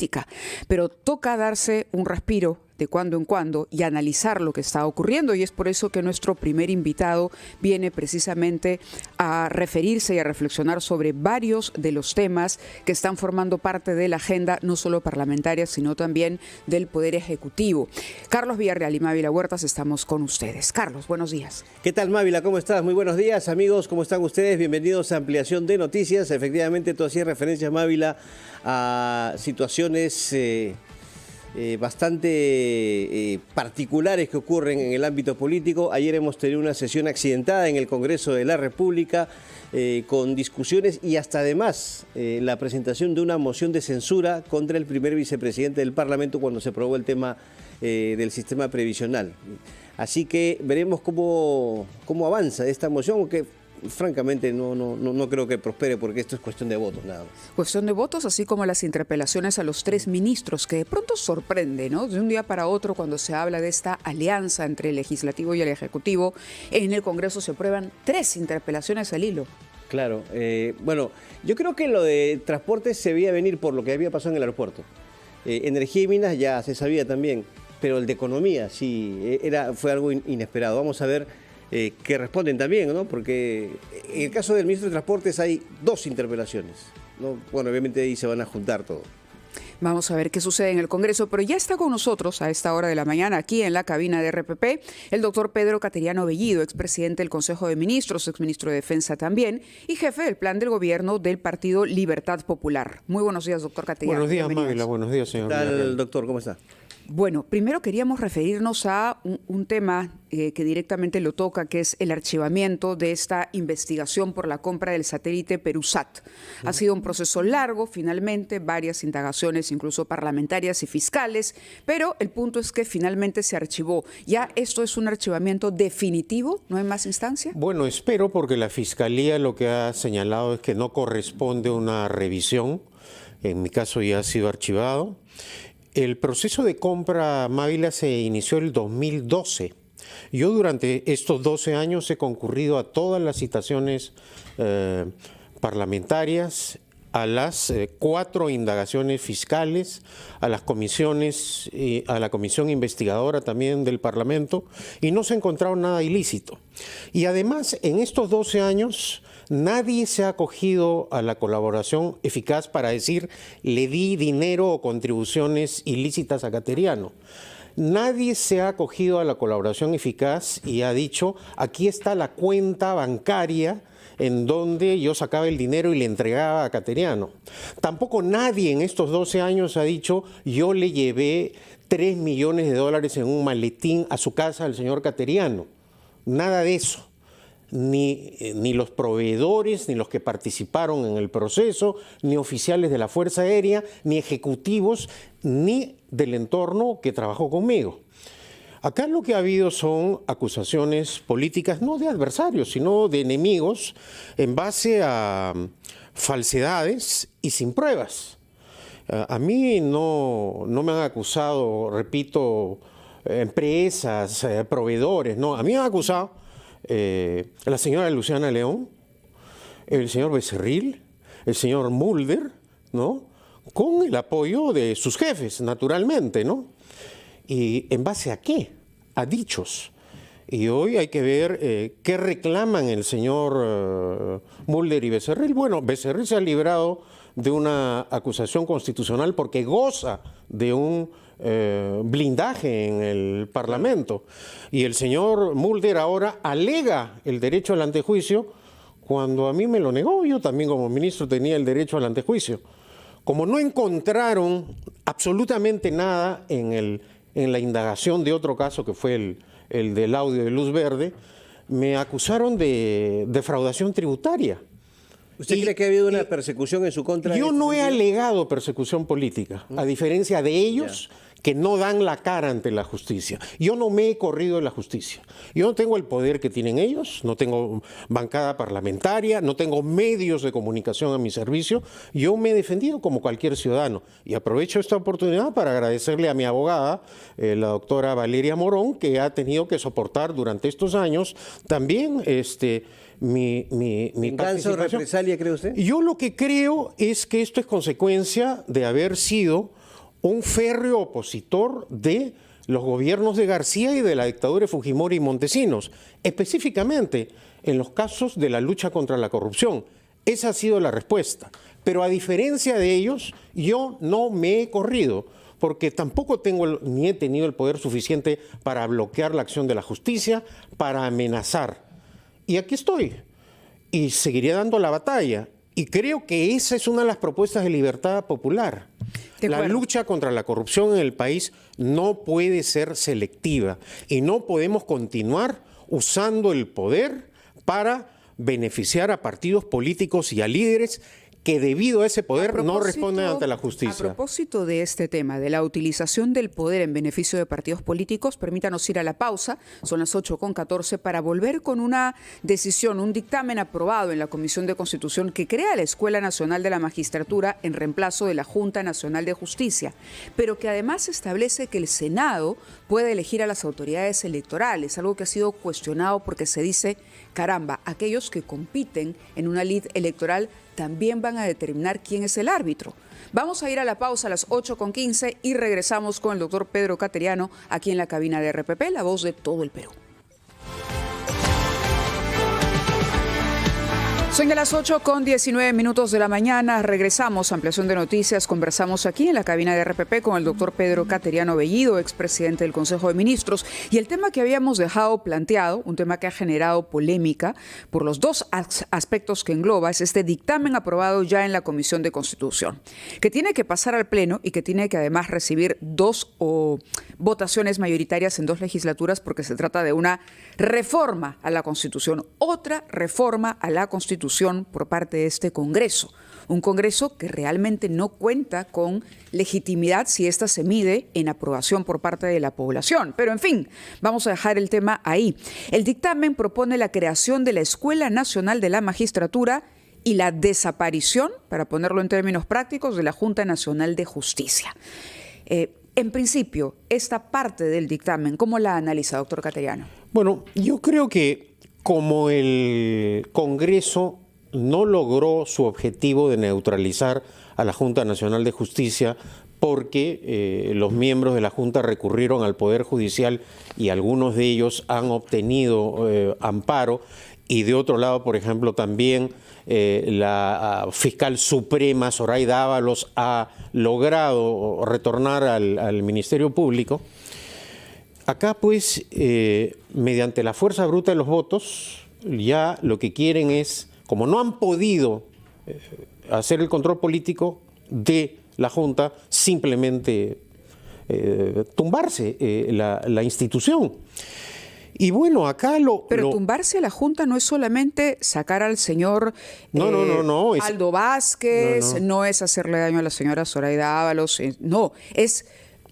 política, pero toca darse un respiro de cuando en cuando y analizar lo que está ocurriendo, y es por eso que nuestro primer invitado viene precisamente a referirse y a reflexionar sobre varios de los temas que están formando parte de la agenda no solo parlamentaria, sino también del Poder Ejecutivo. Carlos Villarreal y Mávila Huertas, estamos con ustedes. Carlos, buenos días. ¿Qué tal, Mávila? ¿Cómo estás? Muy buenos días, amigos. ¿Cómo están ustedes? Bienvenidos a Ampliación de Noticias. Efectivamente, tú hacías referencia, Mávila, a situaciones bastante particulares que ocurren en el ámbito político. Ayer hemos tenido una sesión accidentada en el Congreso de la República con discusiones y hasta además la presentación de una moción de censura contra el primer vicepresidente del Parlamento cuando se aprobó el tema del sistema previsional. Así que veremos cómo avanza esta moción, aunque francamente no creo que prospere porque esto es cuestión de votos nada más. Cuestión de votos, así como las interpelaciones a los 3 ministros, que de pronto sorprende, ¿no? De un día para otro, cuando se habla de esta alianza entre el Legislativo y el Ejecutivo, en el Congreso se aprueban 3 interpelaciones al hilo. Claro, bueno, yo creo que lo de transporte se veía venir por lo que había pasado en el aeropuerto. Energía y minas ya se sabía también, pero el de economía sí, fue algo inesperado. Vamos a ver que responden también, ¿no? Porque en el caso del ministro de Transportes hay 2 interpelaciones, ¿no? Bueno, obviamente ahí se van a juntar todo. Vamos a ver qué sucede en el Congreso, pero ya está con nosotros a esta hora de la mañana aquí en la cabina de RPP el doctor Pedro Cateriano Bellido, expresidente del Consejo de Ministros, exministro de Defensa también y jefe del plan del gobierno del Partido Libertad Popular. Muy buenos días, doctor Cateriano. Buenos días, Mávila. Buenos días, señor. ¿Qué tal, doctor? ¿Cómo está? Bueno, primero queríamos referirnos a un tema que directamente lo toca, que es el archivamiento de esta investigación por la compra del satélite Perusat. Ha sido un proceso largo, finalmente, varias indagaciones, incluso parlamentarias y fiscales, pero el punto es que finalmente se archivó. ¿Ya esto es un archivamiento definitivo? ¿No hay más instancia? Bueno, espero, porque la Fiscalía lo que ha señalado es que no corresponde una revisión. En mi caso ya ha sido archivado. El proceso de compra, Mávila, se inició en el 2012. Yo durante estos 12 años he concurrido a todas las citaciones parlamentarias, a las 4 indagaciones fiscales, a las comisiones, a la comisión investigadora también del Parlamento, y no se ha encontrado nada ilícito. Y además, en estos 12 años, nadie se ha acogido a la colaboración eficaz para decir le di dinero o contribuciones ilícitas a Cateriano. Nadie se ha acogido a la colaboración eficaz y ha dicho aquí está la cuenta bancaria en donde yo sacaba el dinero y le entregaba a Cateriano. Tampoco nadie en estos 12 años ha dicho yo le llevé $3 millones en un maletín a su casa al señor Cateriano. Nada de eso. Ni los proveedores, ni los que participaron en el proceso, ni oficiales de la Fuerza Aérea, ni ejecutivos, ni del entorno que trabajó conmigo. Acá lo que ha habido son acusaciones políticas, no de adversarios, sino de enemigos, en base a falsedades y sin pruebas. A mí no me han acusado, repito, empresas, proveedores, no, a mí me han acusado la señora Luciana León, el señor Becerril, el señor Mulder, ¿no? Con el apoyo de sus jefes, naturalmente, ¿no? ¿Y en base a qué? A dichos. Y hoy hay que ver qué reclaman el señor Mulder y Becerril. Bueno, Becerril se ha librado de una acusación constitucional porque goza de un blindaje en el Parlamento. Y el señor Mulder ahora alega el derecho al antejuicio cuando a mí me lo negó. Yo también como ministro tenía el derecho al antejuicio. Como no encontraron absolutamente nada en la indagación de otro caso que fue el del audio de luz verde, me acusaron de defraudación tributaria. ¿Usted cree que ha habido una persecución en su contra? Yo no he alegado persecución política, a diferencia de ellos que no dan la cara ante la justicia. Yo no me he corrido de la justicia. Yo no tengo el poder que tienen ellos, no tengo bancada parlamentaria, no tengo medios de comunicación a mi servicio. Yo me he defendido como cualquier ciudadano. Y aprovecho esta oportunidad para agradecerle a mi abogada, la doctora Valeria Morón, que ha tenido que soportar durante estos años también mi ¿Venganza o represalia, cree usted? Yo lo que creo es que esto es consecuencia de haber sido un férreo opositor de los gobiernos de García y de la dictadura de Fujimori y Montesinos, específicamente en los casos de la lucha contra la corrupción. Esa ha sido la respuesta. Pero a diferencia de ellos, yo no me he corrido, porque tampoco tengo ni he tenido el poder suficiente para bloquear la acción de la justicia, para amenazar. Y aquí estoy, y seguiré dando la batalla. Y creo que esa es una de las propuestas de Libertad Popular. La lucha contra la corrupción en el país no puede ser selectiva y no podemos continuar usando el poder para beneficiar a partidos políticos y a líderes que debido a ese poder no responden ante la justicia. A propósito de este tema, de la utilización del poder en beneficio de partidos políticos, permítanos ir a la pausa, son las 8:14, para volver con una decisión, un dictamen aprobado en la Comisión de Constitución que crea la Escuela Nacional de la Magistratura en reemplazo de la Junta Nacional de Justicia, pero que además establece que el Senado puede elegir a las autoridades electorales, algo que ha sido cuestionado porque se dice, caramba, aquellos que compiten en una lid electoral también van a determinar quién es el árbitro. Vamos a ir a la pausa a las 8:15 y regresamos con el doctor Pedro Cateriano aquí en la cabina de RPP, la voz de todo el Perú. Son ya las 8:19 de la mañana, regresamos a Ampliación de Noticias, conversamos aquí en la cabina de RPP con el doctor Pedro Cateriano Bellido, expresidente del Consejo de Ministros, y el tema que habíamos dejado planteado, un tema que ha generado polémica por los dos aspectos que engloba, es este dictamen aprobado ya en la Comisión de Constitución, que tiene que pasar al Pleno y que tiene que además recibir dos votaciones mayoritarias en dos legislaturas porque se trata de una reforma a la Constitución, otra reforma a la Constitución por parte de este Congreso. Un Congreso que realmente no cuenta con legitimidad si ésta se mide en aprobación por parte de la población. Pero en fin, vamos a dejar el tema ahí. El dictamen propone la creación de la Escuela Nacional de la Magistratura y la desaparición, para ponerlo en términos prácticos, de la Junta Nacional de Justicia. En principio, esta parte del dictamen, ¿cómo la analiza, doctor Cateriano? Bueno, yo creo que como el Congreso no logró su objetivo de neutralizar a la Junta Nacional de Justicia porque los miembros de la Junta recurrieron al Poder Judicial y algunos de ellos han obtenido amparo, y de otro lado, por ejemplo, también la fiscal suprema, Zoraida Ábalos, ha logrado retornar al Ministerio Público. Acá, pues, mediante la fuerza bruta de los votos, ya lo que quieren es, como no han podido hacer el control político de la Junta, simplemente tumbarse la institución. Y bueno, acá Pero tumbarse a la Junta no es solamente sacar al señor Aldo Vázquez, no es hacerle daño a la señora Zoraida Ábalos, no,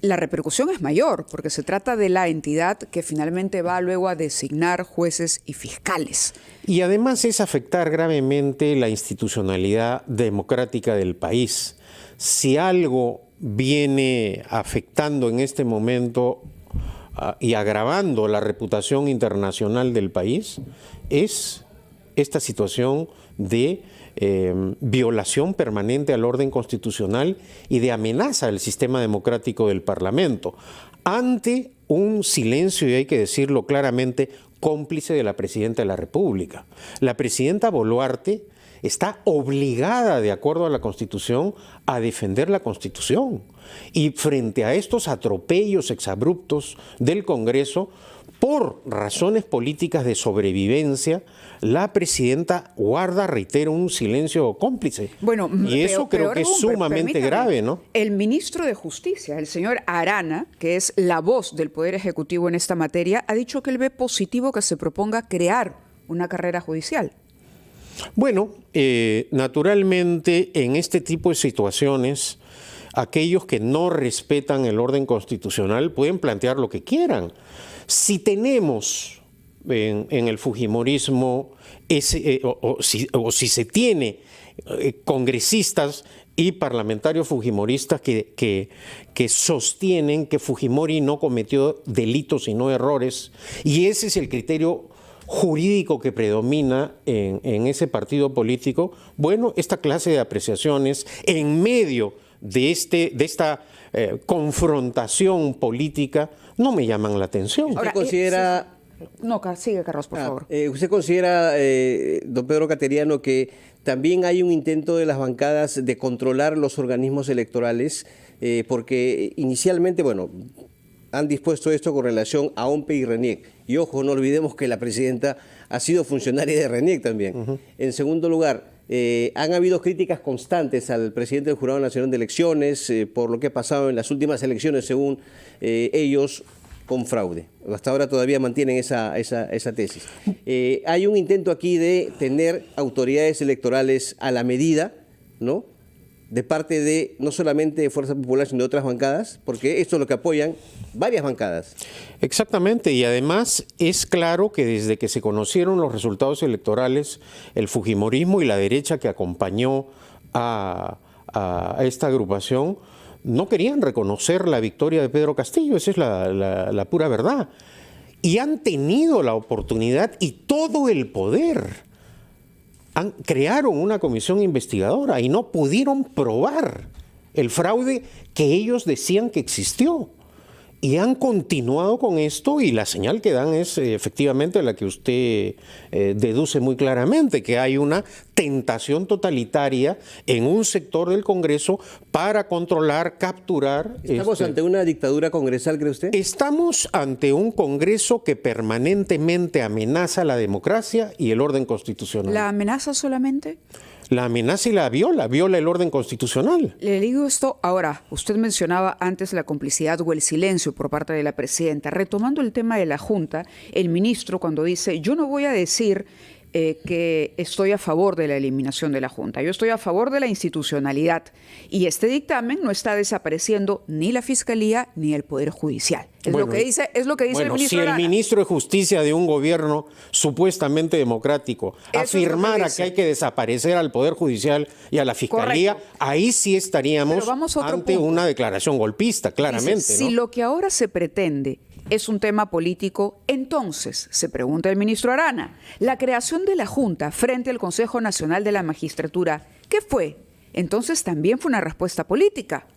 la repercusión es mayor, porque se trata de la entidad que finalmente va luego a designar jueces y fiscales. Y además es afectar gravemente la institucionalidad democrática del país. Si algo viene afectando en este momento y agravando la reputación internacional del país, es esta situación de violación permanente al orden constitucional y de amenaza al sistema democrático del Parlamento, ante un silencio, y hay que decirlo claramente, cómplice de la Presidenta de la República. La Presidenta Boluarte está obligada, de acuerdo a la Constitución, a defender la Constitución. Y frente a estos atropellos exabruptos del Congreso, por razones políticas de sobrevivencia, la presidenta guarda, reitero, un silencio cómplice. Bueno, y eso creo que es sumamente grave, ¿no? El ministro de Justicia, el señor Arana, que es la voz del Poder Ejecutivo en esta materia, ha dicho que él ve positivo que se proponga crear una carrera judicial. Bueno, naturalmente en este tipo de situaciones, aquellos que no respetan el orden constitucional pueden plantear lo que quieran. Si tenemos en el fujimorismo, si se tiene congresistas y parlamentarios fujimoristas que sostienen que Fujimori no cometió delitos sino errores, y ese es el criterio jurídico que predomina en ese partido político, bueno, esta clase de apreciaciones en medio de esta confrontación política no me llaman la atención. ¿Usted considera... No, sigue, Carlos, por favor. ¿Usted considera, don Pedro Cateriano, que también hay un intento de las bancadas de controlar los organismos electorales? Porque inicialmente, bueno, han dispuesto esto con relación a OMPE y RENIEC. Y ojo, no olvidemos que la presidenta ha sido funcionaria de RENIEC también. En segundo lugar, han habido críticas constantes al presidente del Jurado Nacional de Elecciones por lo que ha pasado en las últimas elecciones, según ellos, con fraude. Hasta ahora todavía mantienen esa tesis. Hay un intento aquí de tener autoridades electorales a la medida, ¿no?, de parte de no solamente de Fuerza Popular, sino de otras bancadas, porque esto es lo que apoyan varias bancadas. Exactamente, y además es claro que desde que se conocieron los resultados electorales, el fujimorismo y la derecha que acompañó a esta agrupación no querían reconocer la victoria de Pedro Castillo, esa es la pura verdad. Y han tenido la oportunidad y todo el poder. Crearon una comisión investigadora y no pudieron probar el fraude que ellos decían que existió. Y han continuado con esto y la señal que dan es efectivamente la que usted deduce muy claramente, que hay una tentación totalitaria en un sector del Congreso para controlar, capturar. ¿Estamos ante una dictadura congresal, cree usted? Estamos ante un Congreso que permanentemente amenaza la democracia y el orden constitucional. ¿La amenaza solamente? La amenaza y la viola el orden constitucional. Le digo esto ahora, usted mencionaba antes la complicidad o el silencio por parte de la presidenta. Retomando el tema de la Junta, el ministro cuando dice, yo no voy a decir que estoy a favor de la eliminación de la Junta, yo estoy a favor de la institucionalidad y este dictamen no está desapareciendo ni la Fiscalía ni el Poder Judicial. Es lo que dice el ministro si el ministro de Justicia de un gobierno supuestamente democrático afirmara que hay que desaparecer al Poder Judicial y a la Fiscalía, correcto, ahí sí estaríamos ante una declaración golpista, claramente. Dice, si lo que ahora se pretende es un tema político, entonces, se pregunta el ministro Arana, la creación de la Junta frente al Consejo Nacional de la Magistratura, ¿qué fue? Entonces también fue una respuesta política.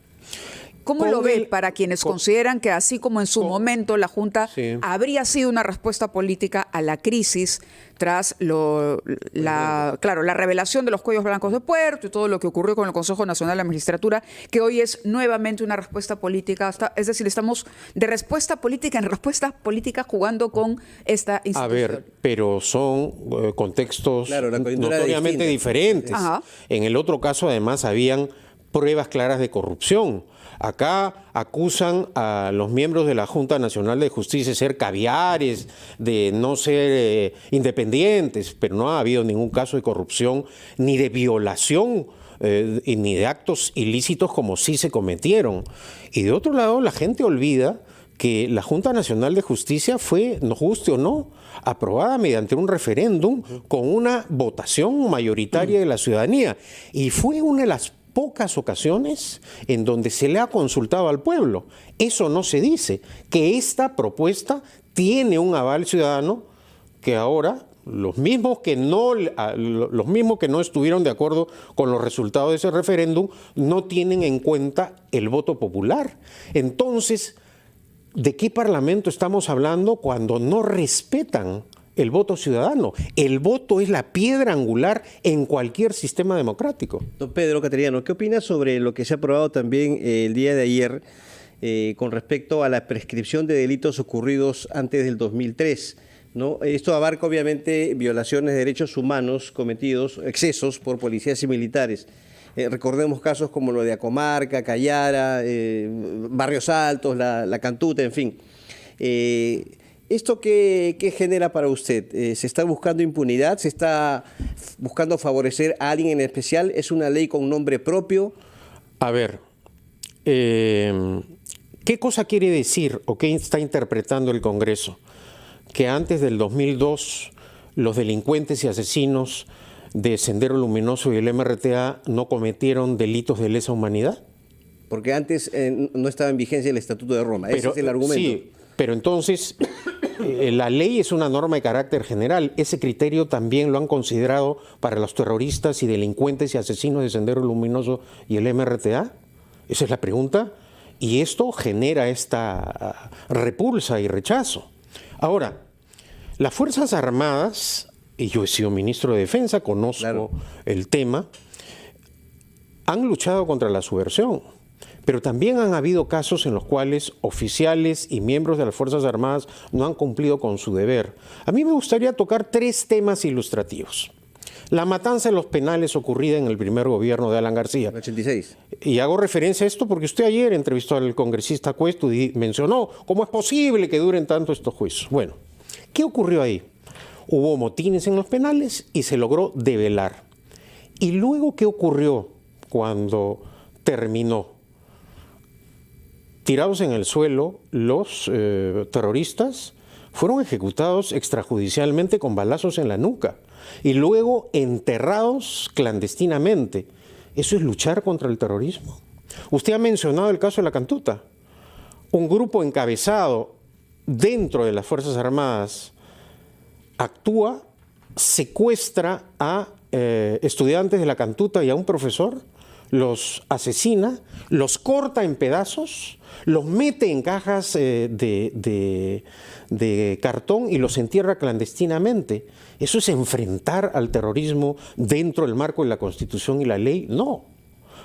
¿Cómo lo ve para quienes consideran que así como en su momento la Junta habría sido una respuesta política a la crisis tras la revelación de los cuellos blancos de Puerto y todo lo que ocurrió con el Consejo Nacional de la Magistratura, que hoy es nuevamente una respuesta política, es decir, estamos de respuesta política en respuesta política jugando con esta institución? A ver, pero son contextos notoriamente diferentes. Ajá. En el otro caso, además, habían pruebas claras de corrupción. Acá acusan a los miembros de la Junta Nacional de Justicia de ser caviares, de no ser independientes, pero no ha habido ningún caso de corrupción ni de violación ni de actos ilícitos como sí se cometieron. Y de otro lado, la gente olvida que la Junta Nacional de Justicia fue, nos guste o no, aprobada mediante un referéndum con una votación mayoritaria de la ciudadanía. Y fue una de las pocas ocasiones en donde se le ha consultado al pueblo. Eso no se dice, que esta propuesta tiene un aval ciudadano que ahora los mismos que no estuvieron de acuerdo con los resultados de ese referéndum no tienen en cuenta el voto popular. Entonces, ¿de qué parlamento estamos hablando cuando no respetan el voto ciudadano? El voto es la piedra angular en cualquier sistema democrático. Don Pedro Cateriano, ¿qué opina sobre lo que se ha aprobado también el día de ayer con respecto a la prescripción de delitos ocurridos antes del 2003? ¿No? Esto abarca obviamente violaciones de derechos humanos cometidos, excesos por policías y militares. Recordemos casos como lo de Acomarca, Cayara, Barrios Altos, la Cantuta, en fin. ¿Esto qué genera para usted? ¿Se está buscando impunidad? ¿Se está buscando favorecer a alguien en especial? ¿Es una ley con nombre propio? A ver, ¿qué cosa quiere decir o qué está interpretando el Congreso? Que antes del 2002 los delincuentes y asesinos de Sendero Luminoso y el MRTA no cometieron delitos de lesa humanidad. Porque antes no estaba en vigencia el Estatuto de Roma, ese es el argumento. Sí, pero entonces la ley es una norma de carácter general. Ese criterio también lo han considerado para los terroristas y delincuentes y asesinos de Sendero Luminoso y el MRTA. Esa es la pregunta, y esto genera esta repulsa y rechazo. Ahora, las Fuerzas Armadas, y yo he sido ministro de Defensa, conozco el tema, han luchado contra la subversión, pero también han habido casos en los cuales oficiales y miembros de las Fuerzas Armadas no han cumplido con su deber. A mí me gustaría tocar 3 temas ilustrativos. La matanza en los penales ocurrida en el primer gobierno de Alan García. En el 86. Y hago referencia a esto porque usted ayer entrevistó al congresista Cuesto y mencionó cómo es posible que duren tanto estos juicios. Bueno, ¿qué ocurrió ahí? Hubo motines en los penales y se logró develar. ¿Y luego qué ocurrió cuando terminó? Tirados en el suelo, los terroristas fueron ejecutados extrajudicialmente con balazos en la nuca y luego enterrados clandestinamente. ¿Eso es luchar contra el terrorismo? Usted ha mencionado el caso de la Cantuta. Un grupo encabezado dentro de las Fuerzas Armadas actúa, secuestra a estudiantes de la Cantuta y a un profesor, los asesina, los corta en pedazos, los mete en cajas de cartón y los entierra clandestinamente. ¿Eso es enfrentar al terrorismo dentro del marco de la Constitución y la ley? No.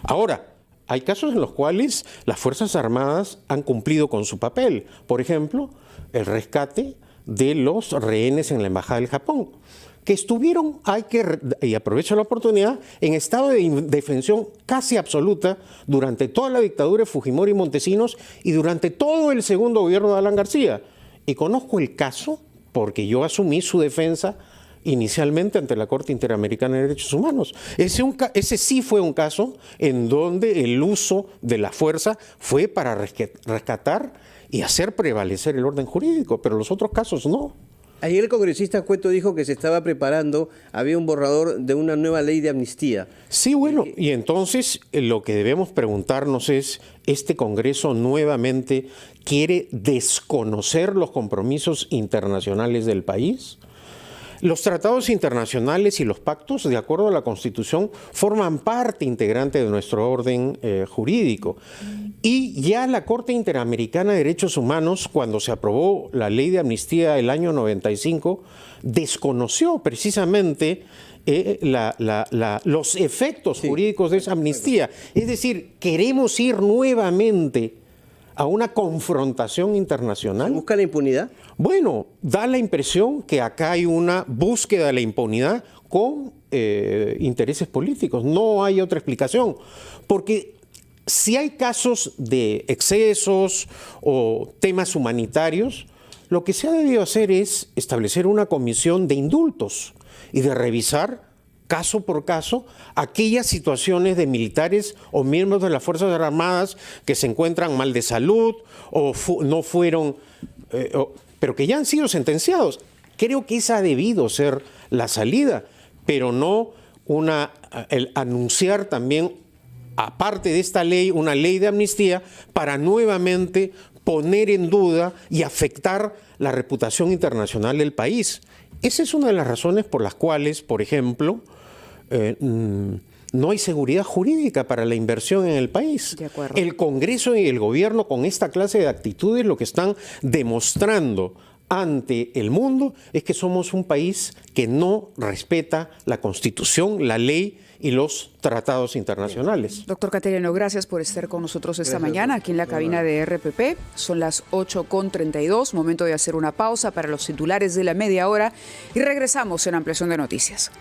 Ahora, hay casos en los cuales las Fuerzas Armadas han cumplido con su papel. Por ejemplo, el rescate de los rehenes en la Embajada del Japón, que estuvieron, y aprovecho la oportunidad, en estado de indefensión casi absoluta durante toda la dictadura de Fujimori y Montesinos y durante todo el segundo gobierno de Alan García. Y conozco el caso porque yo asumí su defensa inicialmente ante la Corte Interamericana de Derechos Humanos. Ese sí fue un caso en donde el uso de la fuerza fue para rescatar y hacer prevalecer el orden jurídico, pero los otros casos no. Ayer el congresista Cueto dijo que se estaba preparando, había un borrador de una nueva ley de amnistía. Sí, bueno, y entonces lo que debemos preguntarnos es, ¿este Congreso nuevamente quiere desconocer los compromisos internacionales del país? Los tratados internacionales y los pactos, de acuerdo a la Constitución, forman parte integrante de nuestro orden jurídico. Y ya la Corte Interamericana de Derechos Humanos, cuando se aprobó la ley de amnistía el año 95, desconoció precisamente los efectos jurídicos de esa amnistía. Es decir, queremos ir nuevamente a una confrontación internacional. ¿Se busca la impunidad? Bueno, da la impresión que acá hay una búsqueda de la impunidad con intereses políticos. No hay otra explicación. Porque si hay casos de excesos o temas humanitarios, lo que se ha debido hacer es establecer una comisión de indultos y de revisar caso por caso aquellas situaciones de militares o miembros de las Fuerzas Armadas que se encuentran mal de salud o no fueron, pero que ya han sido sentenciados. Creo que esa ha debido ser la salida, pero no el anunciar también, aparte de esta ley, una ley de amnistía para nuevamente poner en duda y afectar la reputación internacional del país. Esa es una de las razones por las cuales, por ejemplo, no hay seguridad jurídica para la inversión en el país. De acuerdo. El Congreso y el Gobierno, con esta clase de actitudes, lo que están demostrando ante el mundo es que somos un país que no respeta la Constitución, la ley y los tratados internacionales. Doctor Cateriano, gracias por estar con nosotros esta mañana aquí en la cabina de RPP. Son las 8:32, momento de hacer una pausa para los titulares de la media hora y regresamos en Ampliación de Noticias.